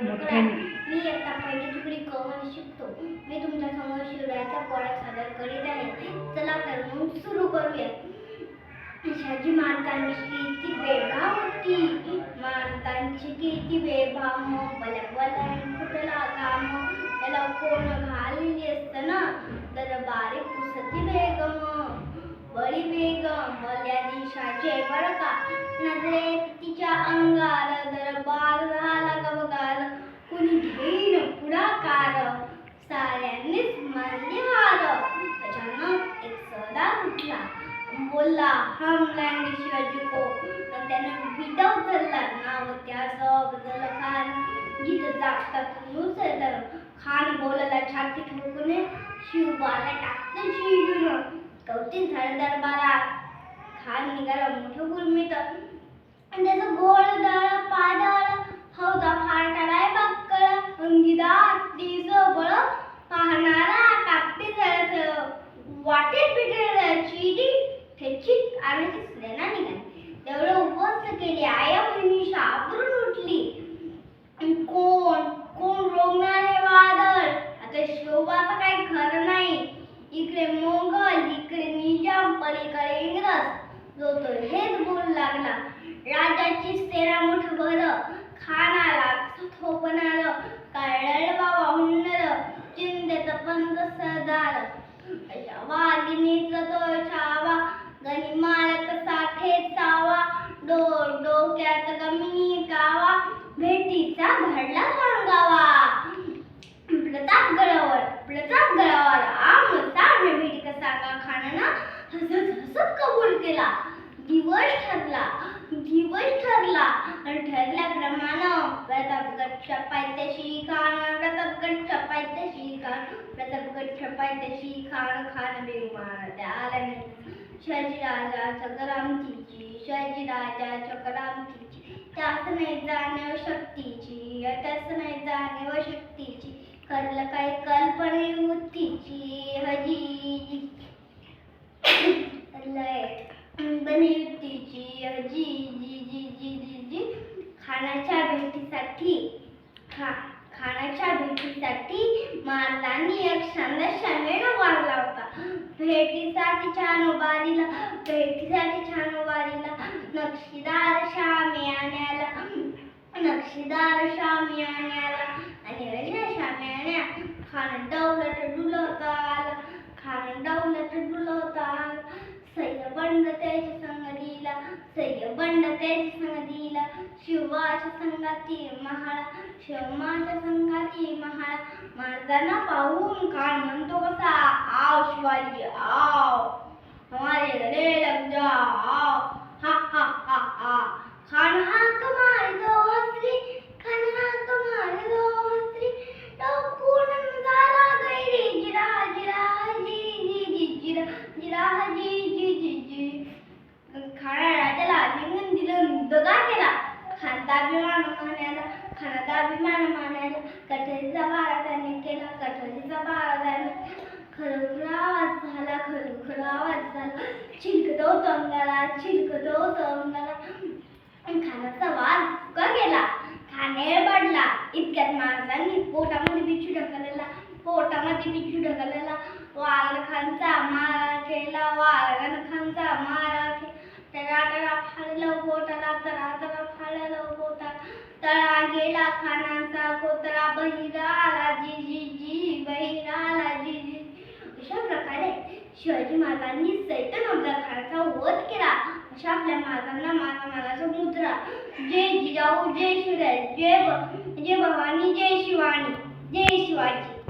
मोठ्याने. मी इयत्ता पहिली तुकडी क मध्ये शिकतो. मी तुमच्या समोर शिवरायाचा पोळा सादर करीत आहे. चला तर मग सुरू करूया. शहाजी महाराजांची किती बेभाव होती, महाराजांची किती बेभाव, बलबलाने फुटला काम, त्याला कोण घालली असताना दरबारी पुसती बेगम, बळी बेगम भल्या दिशाचे बरं का, नजरेत तिच्या अंगार दरबार झाला गबगार, कुणी घेईन पुढाकार, साऱ्यांनीच मानली हार. अचानक एक सरदार उठला, बोलला हम लँड शिवाजी को, त्यानं विटाव धरला, नाव त्याचं बदल खान, जिथं जागतात नुसर खान बोलला छाती ठोकून, शिवबाला टाकतं शिडून, कौतीन झालं दरबारात. खान निघाला मोठं गुरमीत, त्याचं गोळ दळ पादळ, हौदा फाटालाय बक्कळ, अंगीदार तिचं बळ, पाहणारा कापी झळझळ, वाटेत पिटळ चिडी ठेची आणायची सेना निघाली. तेवढं उपस्थ केली, आया बहिणी शाबरून उठली. कोण कोण रोवणार हे वादळ, आता शिवबाचं काही खरं नाही. इकडे मोगल, इकडे निजाम, पलीकडे इंग्रज, जो तो हेच बोलू लागला. राजाची सेना मोठं भर, खानाला थोपणार, कळलं बाबा हुन्नर, चिंतेत पंत सरदार, वाघिणीचा तो छावा, गनिमाल कसा ठेचावा, डोक्यात गमिनी कावा, भेटीचा घडला सांगावा. प्रतापगडावर आमने भेटी का सांगा, खानानं हसत हसत कबूल केला. दिवस ठरला आणि ठरल्याप्रमाणे प्रतापगडच्या पायथ्याशी खान बेमान त्याला शहाजीराजाच्या करामतीची त्यास नाही जाणीव शक्तीची, करलं काही कल्पनेवृत्तीची, हजी खानाच्या भेटीसाठी महाराजांनी एक शामेळ वाढला होता. भेटीसाठी छान उभारीला नक्षीदार शामियान्याला आणि अशा शामियान्या खान दौलत डुलवता आला. सय्यबंड त्याच्या संग दिला, शिवाच्या संगाती महाळा, महाराजांना पाहून खान म्हणतो कसा, आओ शिवाजी आओ, हमारे गले लग जाओ, हा हा हा हा. खान हाक मारितो हसली, टोकून झाला गैरी, जिरा जी. खाना राजाला आलिंगन दिलं, दगा केला. खानाचा अभिमान मानायला कठोरीचा बारा त्याने केला. खरोखर आवाज झाला, चिलकतो अंगाला. खानाचा वाद फुका गेला, खाने बडला. इतक्यात महाराजांनी पोटामध्ये बिच्छू ढकललेला वाघन खानचा मारा केला. तरा फाळलं पोटाला, तळा गेला खानाचा कोतरा, बहिरा आला जी. अशा प्रकारे शिवाजी महाराजांनी सैतान अफजल खानाचा वध केला. अशा आपल्या महाराजांना मानाचा मुद्रा. जय जिजाऊ, जय शिवराय, जय भवानी, जय शिवानी, जय शिवाजी.